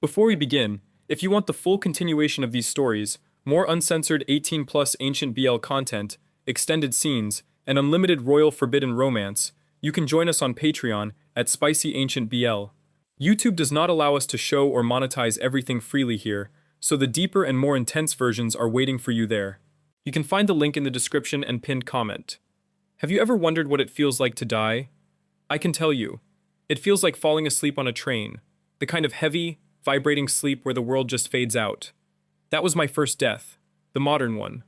Before we begin, if you want the full continuation of these stories, more uncensored 18-plus Ancient BL content, extended scenes, and unlimited royal forbidden romance, you can join us on Patreon at SpicyAncientBL. YouTube does not allow us to show or monetize everything freely here, so the deeper and more intense versions are waiting for you there. You can find the link in the description and pinned comment. Have you ever wondered what it feels like to die? I can tell you. It feels like falling asleep on a train, the kind of heavy, vibrating sleep where the world just fades out. That was my first death, the modern one.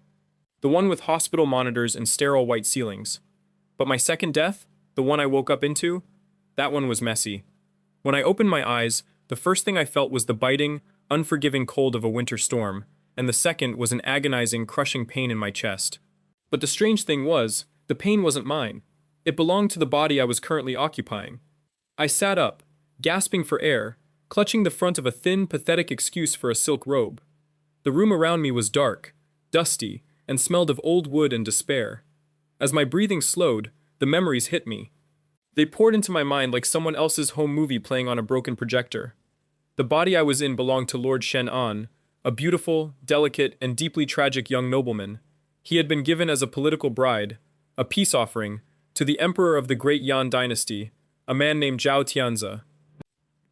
The one with hospital monitors and sterile white ceilings. But my second death, the one I woke up into, that one was messy. When I opened my eyes, the first thing I felt was the biting, unforgiving cold of a winter storm, and the second was an agonizing, crushing pain in my chest. But the strange thing was, the pain wasn't mine. It belonged to the body I was currently occupying. I sat up, gasping for air, clutching the front of a thin, pathetic excuse for a silk robe. The room around me was dark, dusty, and smelled of old wood and despair. As my breathing slowed, the memories hit me. They poured into my mind like someone else's home movie playing on a broken projector. The body I was in belonged to Lord Shen An, a beautiful, delicate, and deeply tragic young nobleman. He had been given as a political bride, a peace offering, to the Emperor of the Great Yan dynasty, a man named Zhao Tianze.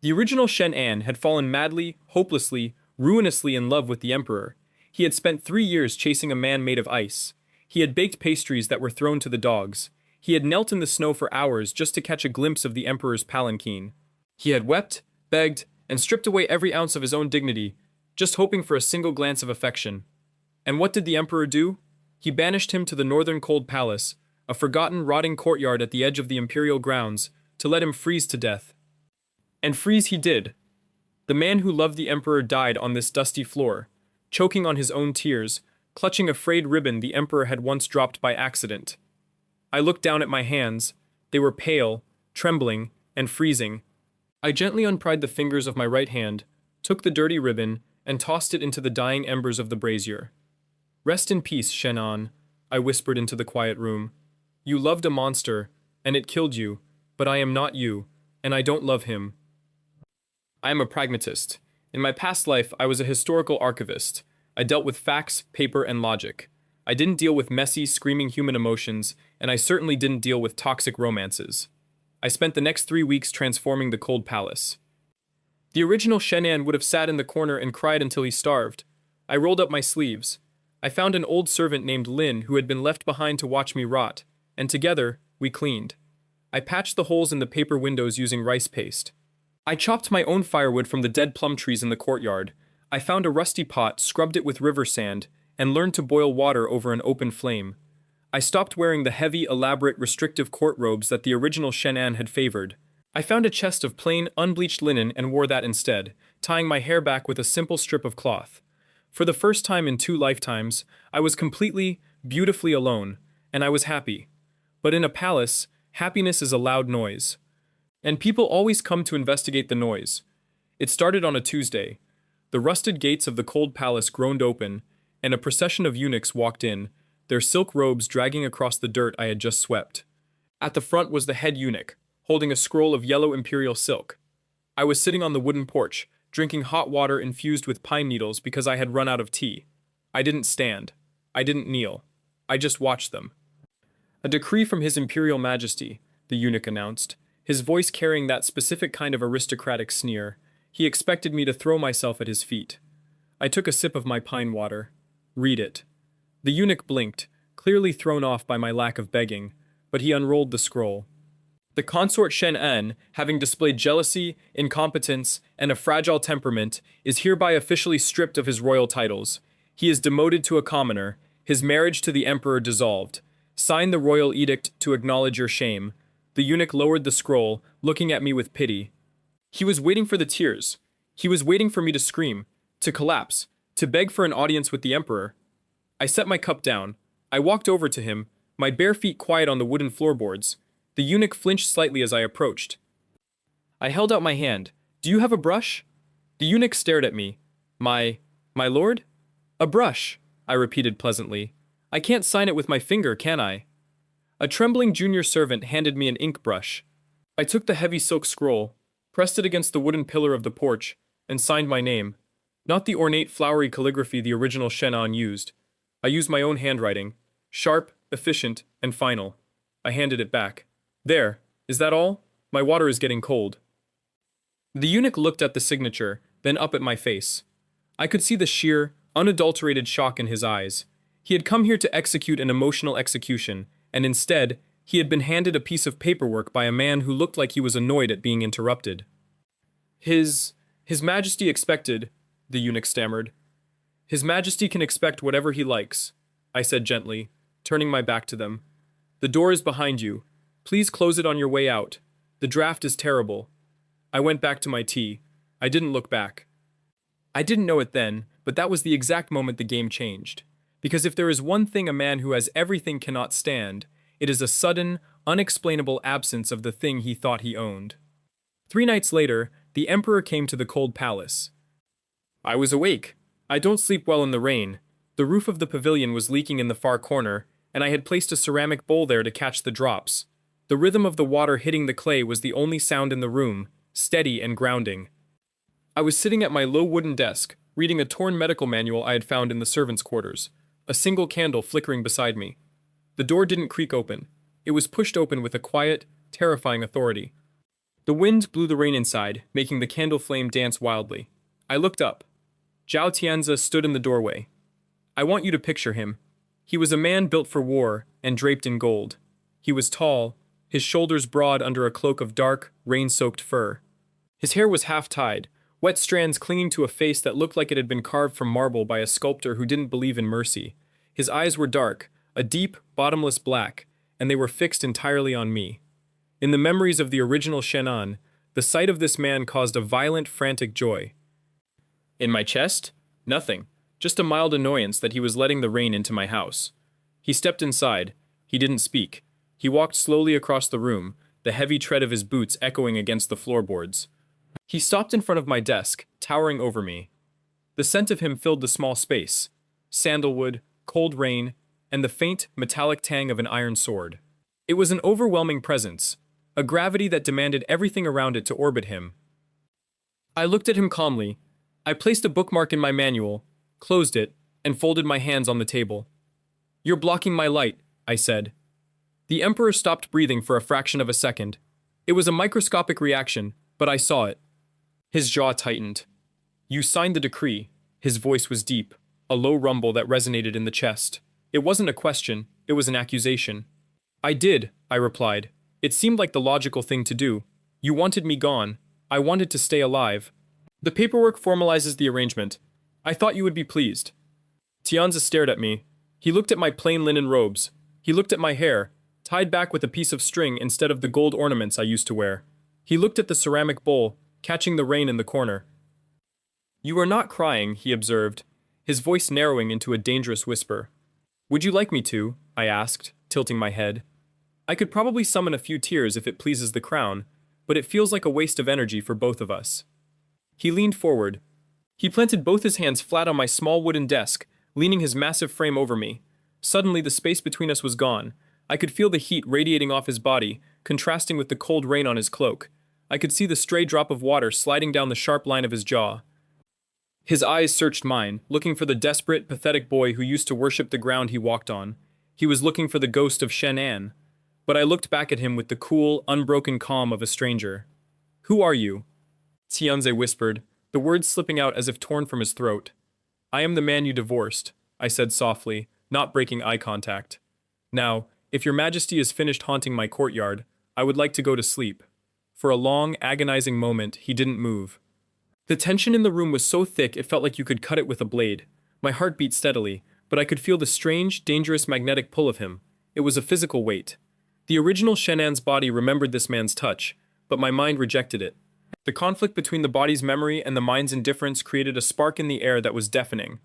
The original Shen An had fallen madly, hopelessly, ruinously in love with the Emperor. He had spent 3 years chasing a man made of ice. He had baked pastries that were thrown to the dogs. He had knelt in the snow for hours just to catch a glimpse of the Emperor's palanquin. He had wept, begged, and stripped away every ounce of his own dignity, just hoping for a single glance of affection. And what did the Emperor do? He banished him to the northern cold palace, a forgotten, rotting courtyard at the edge of the imperial grounds, to let him freeze to death. And freeze he did. The man who loved the Emperor died on this dusty floor, choking on his own tears, clutching a frayed ribbon the Emperor had once dropped by accident. I looked down at my hands. They were pale, trembling, and freezing. I gently unpried the fingers of my right hand, took the dirty ribbon, and tossed it into the dying embers of the brazier. "Rest in peace, Shen An," I whispered into the quiet room. "You loved a monster, and it killed you, but I am not you, and I don't love him." I am a pragmatist. In my past life, I was a historical archivist. I dealt with facts, paper, and logic. I didn't deal with messy, screaming human emotions, and I certainly didn't deal with toxic romances. I spent the next 3 weeks transforming the cold palace. The original Shen An would have sat in the corner and cried until he starved. I rolled up my sleeves. I found an old servant named Lin who had been left behind to watch me rot, and together, we cleaned. I patched the holes in the paper windows using rice paste. I chopped my own firewood from the dead plum trees in the courtyard. I found a rusty pot, scrubbed it with river sand, and learned to boil water over an open flame. I stopped wearing the heavy, elaborate, restrictive court robes that the original Shen An had favored. I found a chest of plain, unbleached linen and wore that instead, tying my hair back with a simple strip of cloth. For the first time in 2 lifetimes, I was completely, beautifully alone, and I was happy. But in a palace, happiness is a loud noise. And people always come to investigate the noise. It started on a Tuesday. The rusted gates of the cold palace groaned open, and a procession of eunuchs walked in, their silk robes dragging across the dirt I had just swept. At the front was the head eunuch, holding a scroll of yellow imperial silk. I was sitting on the wooden porch, drinking hot water infused with pine needles because I had run out of tea. I didn't stand. I didn't kneel. I just watched them. "A decree from His Imperial Majesty," the eunuch announced, his voice carrying that specific kind of aristocratic sneer. He expected me to throw myself at his feet. I took a sip of my pine water. "Read it." The eunuch blinked, clearly thrown off by my lack of begging, but he unrolled the scroll. "The consort Shen An, having displayed jealousy, incompetence, and a fragile temperament, is hereby officially stripped of his royal titles. He is demoted to a commoner, his marriage to the Emperor dissolved. Sign the royal edict to acknowledge your shame." The eunuch lowered the scroll, looking at me with pity. He was waiting for the tears. He was waiting for me to scream, to collapse, to beg for an audience with the Emperor. I set my cup down. I walked over to him, my bare feet quiet on the wooden floorboards. The eunuch flinched slightly as I approached. I held out my hand. "Do you have a brush?" The eunuch stared at me. My lord?" "A brush," I repeated pleasantly. "I can't sign it with my finger, can I?" A trembling junior servant handed me an ink brush. I took the heavy silk scroll, pressed it against the wooden pillar of the porch, and signed my name. Not the ornate flowery calligraphy the original Shen An used. I used my own handwriting. Sharp, efficient, and final. I handed it back. There, is that all? My water is getting cold. The eunuch looked at the signature, then up at my face. I could see the sheer, unadulterated shock in his eyes. He had come here to execute an emotional execution, and instead, he had been handed a piece of paperwork by a man who looked like he was annoyed at being interrupted. His Majesty expected, the eunuch stammered. His Majesty can expect whatever he likes, I said gently, turning my back to them. The door is behind you. Please close it on your way out. The draft is terrible. I went back to my tea. I didn't look back. I didn't know it then, but that was the exact moment the game changed. Because if there is one thing a man who has everything cannot stand, it is a sudden, unexplainable absence of the thing he thought he owned. 3 nights later, the Emperor came to the cold palace. I was awake. I don't sleep well in the rain. The roof of the pavilion was leaking in the far corner, and I had placed a ceramic bowl there to catch the drops. The rhythm of the water hitting the clay was the only sound in the room, steady and grounding. I was sitting at my low wooden desk, reading a torn medical manual I had found in the servants' quarters, a single candle flickering beside me. The door didn't creak open. It was pushed open with a quiet, terrifying authority. The wind blew the rain inside, making the candle flame dance wildly. I looked up. Zhao Tianze stood in the doorway. I want you to picture him. He was a man built for war and draped in gold. He was tall, his shoulders broad under a cloak of dark, rain-soaked fur. His hair was half-tied, wet strands clinging to a face that looked like it had been carved from marble by a sculptor who didn't believe in mercy. His eyes were dark, a deep, bottomless black, and they were fixed entirely on me. In the memories of the original Shen An, the sight of this man caused a violent, frantic joy. In my chest? Nothing. Just a mild annoyance that he was letting the rain into my house. He stepped inside. He didn't speak. He walked slowly across the room, the heavy tread of his boots echoing against the floorboards. He stopped in front of my desk, towering over me. The scent of him filled the small space. Sandalwood, cold rain, and the faint, metallic tang of an iron sword. It was an overwhelming presence, a gravity that demanded everything around it to orbit him. I looked at him calmly. I placed a bookmark in my manual, closed it, and folded my hands on the table. You're blocking my light, I said. The Emperor stopped breathing for a fraction of a second. It was a microscopic reaction, but I saw it. His jaw tightened. You signed the decree. His voice was deep, a low rumble that resonated in the chest. It wasn't a question, it was an accusation. I did, I replied. It seemed like the logical thing to do. You wanted me gone. I wanted to stay alive. The paperwork formalizes the arrangement. I thought you would be pleased. Tianze stared at me. He looked at my plain linen robes. He looked at my hair, tied back with a piece of string instead of the gold ornaments I used to wear. He looked at the ceramic bowl, catching the rain in the corner. You are not crying, he observed, his voice narrowing into a dangerous whisper. Would you like me to? I asked, tilting my head. I could probably summon a few tears if it pleases the crown, but it feels like a waste of energy for both of us. He leaned forward. He planted both his hands flat on my small wooden desk, leaning his massive frame over me. Suddenly, the space between us was gone. I could feel the heat radiating off his body, contrasting with the cold rain on his cloak. I could see the stray drop of water sliding down the sharp line of his jaw. His eyes searched mine, looking for the desperate, pathetic boy who used to worship the ground he walked on. He was looking for the ghost of Shen An. But I looked back at him with the cool, unbroken calm of a stranger. Who are you? Tianze whispered, the words slipping out as if torn from his throat. I am the man you divorced, I said softly, not breaking eye contact. Now, if your majesty is finished haunting my courtyard, I would like to go to sleep. For a long, agonizing moment, he didn't move. The tension in the room was so thick it felt like you could cut it with a blade. My heart beat steadily, but I could feel the strange, dangerous magnetic pull of him. It was a physical weight. The original Shen An's body remembered this man's touch, but my mind rejected it. The conflict between the body's memory and the mind's indifference created a spark in the air that was deafening.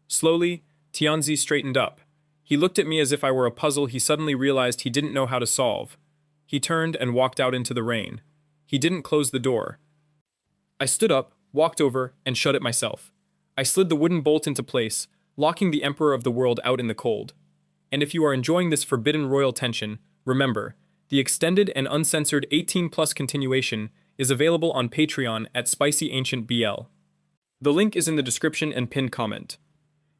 Slowly, Tianze straightened up. He looked at me as if I were a puzzle he suddenly realized he didn't know how to solve. He turned and walked out into the rain. He didn't close the door. I stood up, walked over, and shut it myself. I slid the wooden bolt into place, locking the Emperor of the World out in the cold. And if you are enjoying this forbidden royal tension, remember, the extended and uncensored 18+ continuation is available on Patreon at SpicyAncientBL. The link is in the description and pinned comment.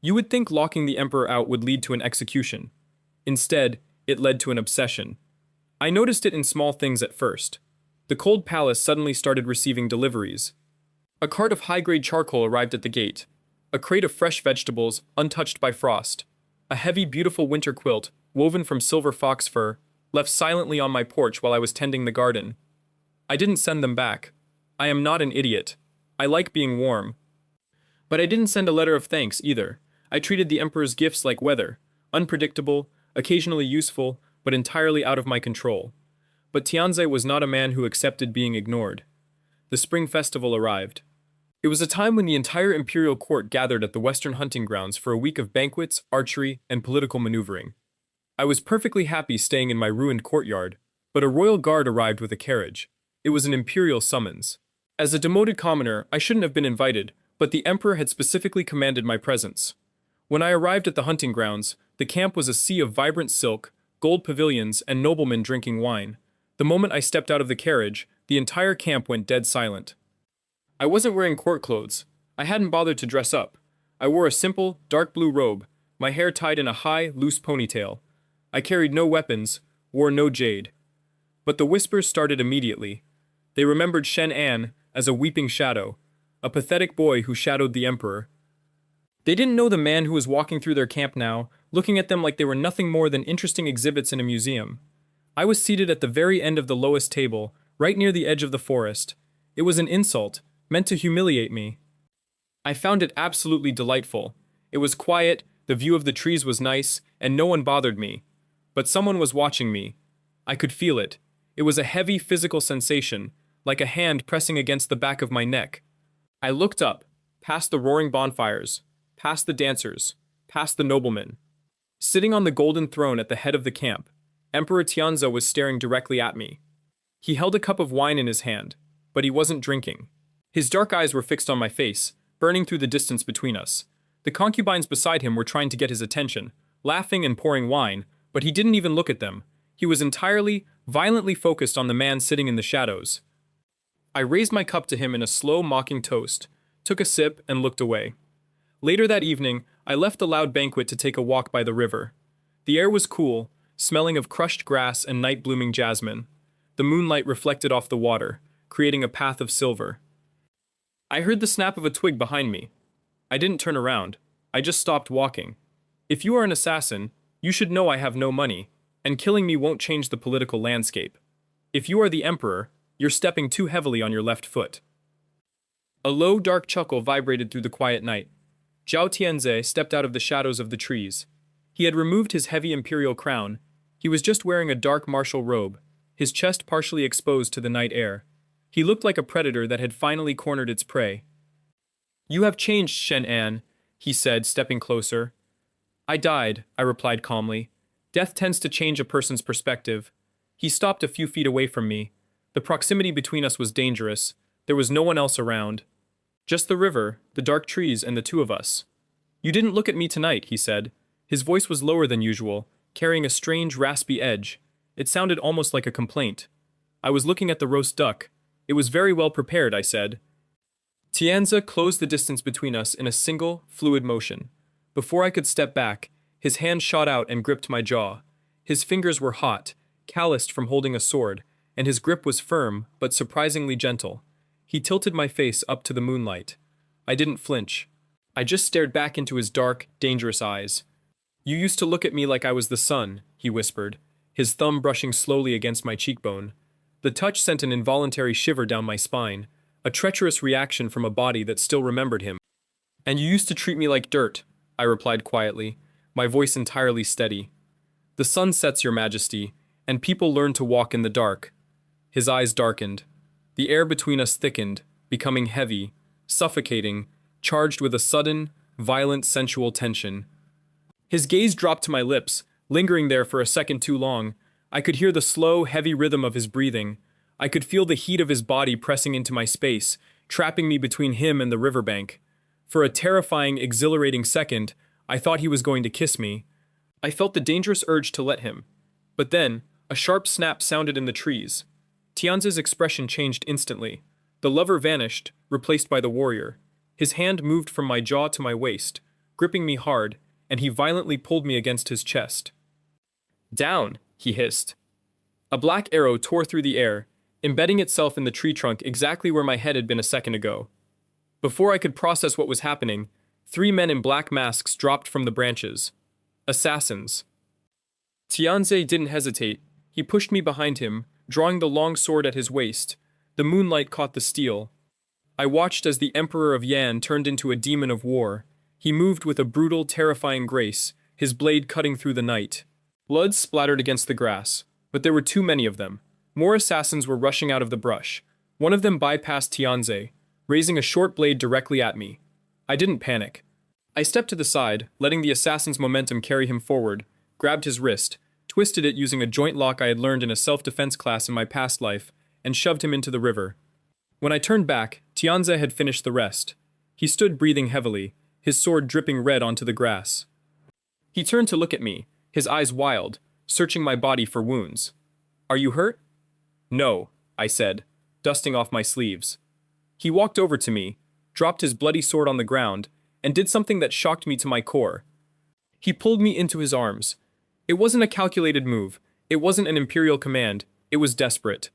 You would think locking the Emperor out would lead to an execution. Instead, it led to an obsession. I noticed it in small things at first. The cold palace suddenly started receiving deliveries. A cart of high-grade charcoal arrived at the gate. A crate of fresh vegetables, untouched by frost. A heavy, beautiful winter quilt, woven from silver fox fur, left silently on my porch while I was tending the garden. I didn't send them back. I am not an idiot. I like being warm. But I didn't send a letter of thanks either. I treated the Emperor's gifts like weather, unpredictable, occasionally useful, but entirely out of my control. But Tianze was not a man who accepted being ignored. The spring festival arrived. It was a time when the entire imperial court gathered at the western hunting grounds for a week of banquets, archery, and political maneuvering. I was perfectly happy staying in my ruined courtyard, but a royal guard arrived with a carriage. It was an imperial summons. As a demoted commoner, I shouldn't have been invited, but the Emperor had specifically commanded my presence. When I arrived at the hunting grounds, the camp was a sea of vibrant silk, gold pavilions, and noblemen drinking wine. The moment I stepped out of the carriage, the entire camp went dead silent. I wasn't wearing court clothes. I hadn't bothered to dress up. I wore a simple, dark blue robe, my hair tied in a high, loose ponytail. I carried no weapons, wore no jade. But the whispers started immediately. They remembered Shen An as a weeping shadow, a pathetic boy who shadowed the Emperor. They didn't know the man who was walking through their camp now, looking at them like they were nothing more than interesting exhibits in a museum. I was seated at the very end of the lowest table, right near the edge of the forest. It was an insult, meant to humiliate me. I found it absolutely delightful. It was quiet, the view of the trees was nice, and no one bothered me. But someone was watching me. I could feel it. It was a heavy physical sensation, like a hand pressing against the back of my neck. I looked up, past the roaring bonfires, past the dancers, past the noblemen. Sitting on the golden throne at the head of the camp, Emperor Tianze was staring directly at me. He held a cup of wine in his hand, but he wasn't drinking. His dark eyes were fixed on my face, burning through the distance between us. The concubines beside him were trying to get his attention, laughing and pouring wine, but he didn't even look at them. He was entirely, violently focused on the man sitting in the shadows. I raised my cup to him in a slow, mocking toast, took a sip, and looked away. Later that evening, I left the loud banquet to take a walk by the river. The air was cool, smelling of crushed grass and night-blooming jasmine. The moonlight reflected off the water, creating a path of silver. I heard the snap of a twig behind me. I didn't turn around. I just stopped walking. If you are an assassin, you should know I have no money, and killing me won't change the political landscape. If you are the Emperor, you're stepping too heavily on your left foot. A low, dark chuckle vibrated through the quiet night. Zhao Tianze stepped out of the shadows of the trees. He had removed his heavy imperial crown. He was just wearing a dark martial robe, his chest partially exposed to the night air. He looked like a predator that had finally cornered its prey. "You have changed, Shen An," he said, stepping closer. "I died," I replied calmly. "Death tends to change a person's perspective." He stopped a few feet away from me. The proximity between us was dangerous. There was no one else around. Just the river, the dark trees, and the two of us. "You didn't look at me tonight," he said. His voice was lower than usual, carrying a strange, raspy edge. It sounded almost like a complaint. "I was looking at the roast duck. It was very well prepared," I said. Tianze closed the distance between us in a single, fluid motion. Before I could step back, his hand shot out and gripped my jaw. His fingers were hot, calloused from holding a sword, and his grip was firm, but surprisingly gentle. He tilted my face up to the moonlight. I didn't flinch. I just stared back into his dark, dangerous eyes. "You used to look at me like I was the sun," he whispered, his thumb brushing slowly against my cheekbone. The touch sent an involuntary shiver down my spine, a treacherous reaction from a body that still remembered him. "And you used to treat me like dirt," I replied quietly, my voice entirely steady. "The sun sets, Your Majesty, and people learn to walk in the dark." His eyes darkened. The air between us thickened, becoming heavy, suffocating, charged with a sudden, violent sensual tension. His gaze dropped to my lips, lingering there for a second too long. I could hear the slow, heavy rhythm of his breathing. I could feel the heat of his body pressing into my space, trapping me between him and the riverbank. For a terrifying, exhilarating second, I thought he was going to kiss me. I felt the dangerous urge to let him. But then, a sharp snap sounded in the trees. Tianze's expression changed instantly. The lover vanished, replaced by the warrior. His hand moved from my jaw to my waist, gripping me hard, and he violently pulled me against his chest. "Down," he hissed. A black arrow tore through the air, embedding itself in the tree trunk exactly where my head had been a second ago. Before I could process what was happening, 3 men in black masks dropped from the branches. Assassins. Tianze didn't hesitate. He pushed me behind him, drawing the long sword at his waist. The moonlight caught the steel. I watched as the Emperor of Yan turned into a demon of war. He moved with a brutal, terrifying grace, his blade cutting through the night. Blood splattered against the grass, but there were too many of them. More assassins were rushing out of the brush. One of them bypassed Tianze, raising a short blade directly at me. I didn't panic. I stepped to the side, letting the assassin's momentum carry him forward, grabbed his wrist, twisted it using a joint lock I had learned in a self-defense class in my past life, and shoved him into the river. When I turned back, Tianze had finished the rest. He stood breathing heavily, his sword dripping red onto the grass. He turned to look at me, his eyes wild, searching my body for wounds. "Are you hurt?" "No," I said, dusting off my sleeves. He walked over to me, dropped his bloody sword on the ground, and did something that shocked me to my core. He pulled me into his arms. It wasn't a calculated move, it wasn't an imperial command, it was desperate.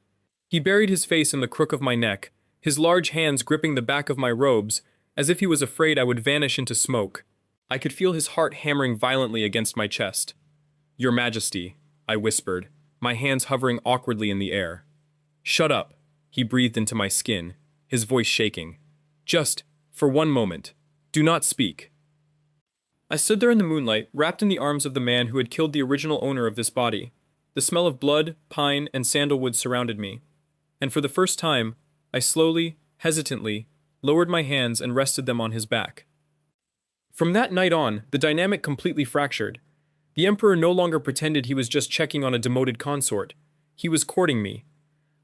He buried his face in the crook of my neck, his large hands gripping the back of my robes, as if he was afraid I would vanish into smoke. I could feel his heart hammering violently against my chest. "Your Majesty," I whispered, my hands hovering awkwardly in the air. "Shut up," he breathed into my skin, his voice shaking. "Just, for one moment, do not speak." I stood there in the moonlight, wrapped in the arms of the man who had killed the original owner of this body. The smell of blood, pine, and sandalwood surrounded me. And for the first time, I slowly, hesitantly, lowered my hands and rested them on his back. From that night on, the dynamic completely fractured. The Emperor no longer pretended he was just checking on a demoted consort. He was courting me.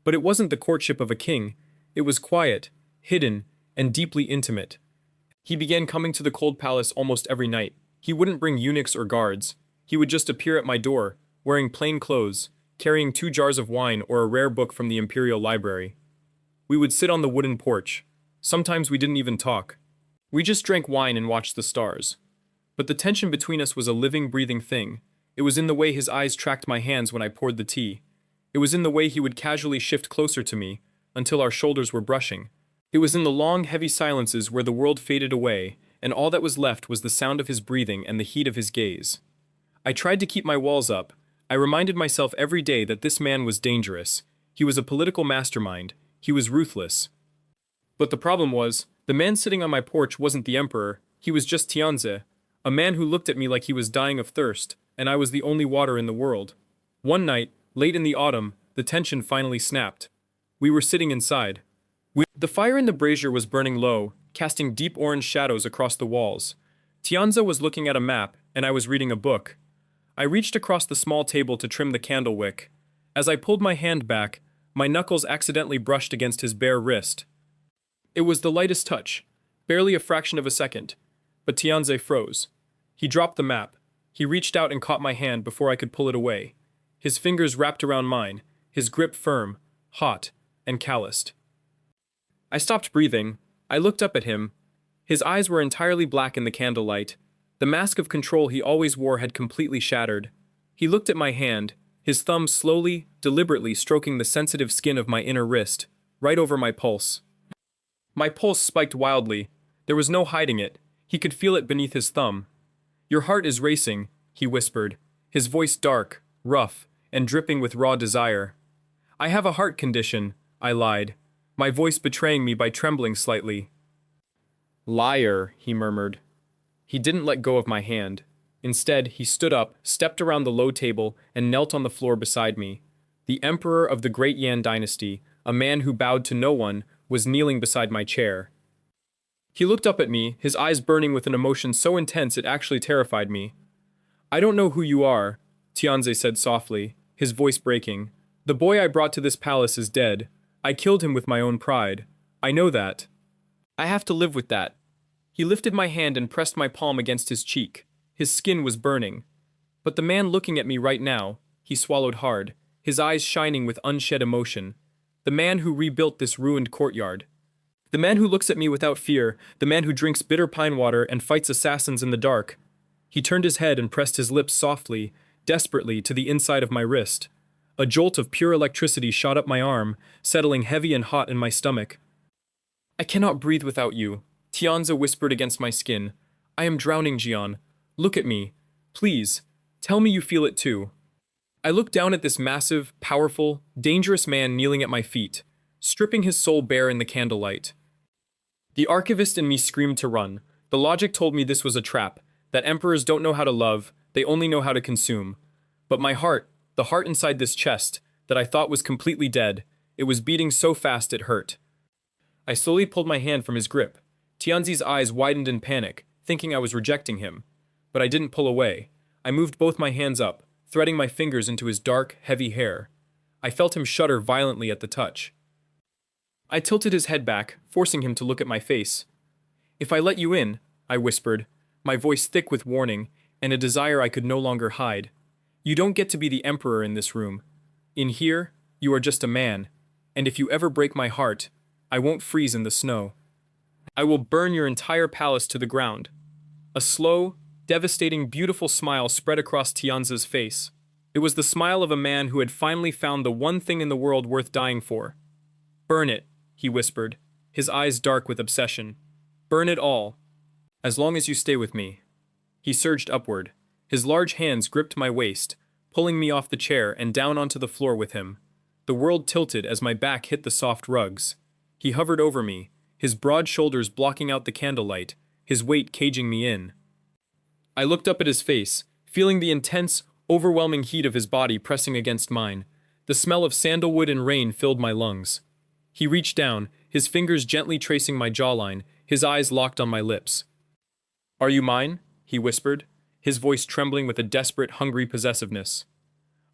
But it wasn't the courtship of a king. It was quiet, hidden, and deeply intimate. He began coming to the cold palace almost every night. He wouldn't bring eunuchs or guards. He would just appear at my door, wearing plain clothes, carrying 2 jars of wine or a rare book from the imperial library. We would sit on the wooden porch. Sometimes we didn't even talk. We just drank wine and watched the stars. But the tension between us was a living, breathing thing. It was in the way his eyes tracked my hands when I poured the tea. It was in the way he would casually shift closer to me, until our shoulders were brushing. It was in the long, heavy silences where the world faded away, and all that was left was the sound of his breathing and the heat of his gaze. I tried to keep my walls up. I reminded myself every day that this man was dangerous. He was a political mastermind. He was ruthless. But the problem was, the man sitting on my porch wasn't the Emperor. He was just Tianze, a man who looked at me like he was dying of thirst, and I was the only water in the world. One night, late in the autumn, the tension finally snapped. We were sitting inside. The fire in the brazier was burning low, casting deep orange shadows across the walls. Tianze was looking at a map, and I was reading a book. I reached across the small table to trim the candle wick. As I pulled my hand back, my knuckles accidentally brushed against his bare wrist. It was the lightest touch, barely a fraction of a second, but Tianze froze. He dropped the map. He reached out and caught my hand before I could pull it away. His fingers wrapped around mine, his grip firm, hot, and calloused. I stopped breathing. I looked up at him. His eyes were entirely black in the candlelight. The mask of control he always wore had completely shattered. He looked at my hand, his thumb slowly, deliberately stroking the sensitive skin of my inner wrist, right over my pulse. My pulse spiked wildly. There was no hiding it. He could feel it beneath his thumb. "Your heart is racing," he whispered, his voice dark, rough, and dripping with raw desire. "I have a heart condition," I lied, my voice betraying me by trembling slightly. "Liar," he murmured. He didn't let go of my hand. Instead, he stood up, stepped around the low table, and knelt on the floor beside me. The Emperor of the Great Yan Dynasty, a man who bowed to no one, was kneeling beside my chair. He looked up at me, his eyes burning with an emotion so intense it actually terrified me. "I don't know who you are," Tianze said softly, his voice breaking. "The boy I brought to this palace is dead. I killed him with my own pride. I know that. I have to live with that." He lifted my hand and pressed my palm against his cheek. His skin was burning. But the man looking at me right now, he swallowed hard, his eyes shining with unshed emotion. The man who rebuilt this ruined courtyard. The man who looks at me without fear, the man who drinks bitter pine water and fights assassins in the dark. He turned his head and pressed his lips softly, desperately, to the inside of my wrist. A jolt of pure electricity shot up my arm, settling heavy and hot in my stomach. I cannot breathe without you, Tianze whispered against my skin. I am drowning, Jian. Look at me. Please, tell me you feel it too. I looked down at this massive, powerful, dangerous man kneeling at my feet, stripping his soul bare in the candlelight. The archivist in me screamed to run. The logic told me this was a trap, that emperors don't know how to love, they only know how to consume. But my heart, the heart inside this chest, that I thought was completely dead, it was beating so fast it hurt. I slowly pulled my hand from his grip. Tianzi's eyes widened in panic, thinking I was rejecting him. But I didn't pull away. I moved both my hands up, threading my fingers into his dark, heavy hair. I felt him shudder violently at the touch. I tilted his head back, forcing him to look at my face. If I let you in, I whispered, my voice thick with warning and a desire I could no longer hide. You don't get to be the emperor in this room. In here, you are just a man, and if you ever break my heart, I won't freeze in the snow. I will burn your entire palace to the ground. A slow, devastating, beautiful smile spread across Tianze's face. It was the smile of a man who had finally found the one thing in the world worth dying for. Burn it, he whispered, his eyes dark with obsession. Burn it all, as long as you stay with me. He surged upward. His large hands gripped my waist, pulling me off the chair and down onto the floor with him. The world tilted as my back hit the soft rugs. He hovered over me, his broad shoulders blocking out the candlelight, his weight caging me in. I looked up at his face, feeling the intense, overwhelming heat of his body pressing against mine. The smell of sandalwood and rain filled my lungs. He reached down, his fingers gently tracing my jawline, his eyes locked on my lips. Are you mine? He whispered, his voice trembling with a desperate, hungry possessiveness.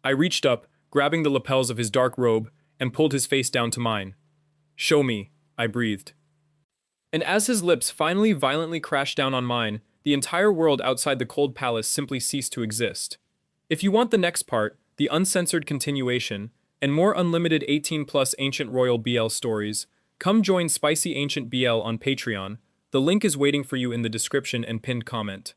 I reached up, grabbing the lapels of his dark robe, and pulled his face down to mine. Show me, I breathed. And as his lips finally violently crashed down on mine, the entire world outside the cold palace simply ceased to exist. If you want the next part, the uncensored continuation, and more unlimited 18+ Ancient Royal BL stories, come join Spicy Ancient BL on Patreon. The link is waiting for you in the description and pinned comment.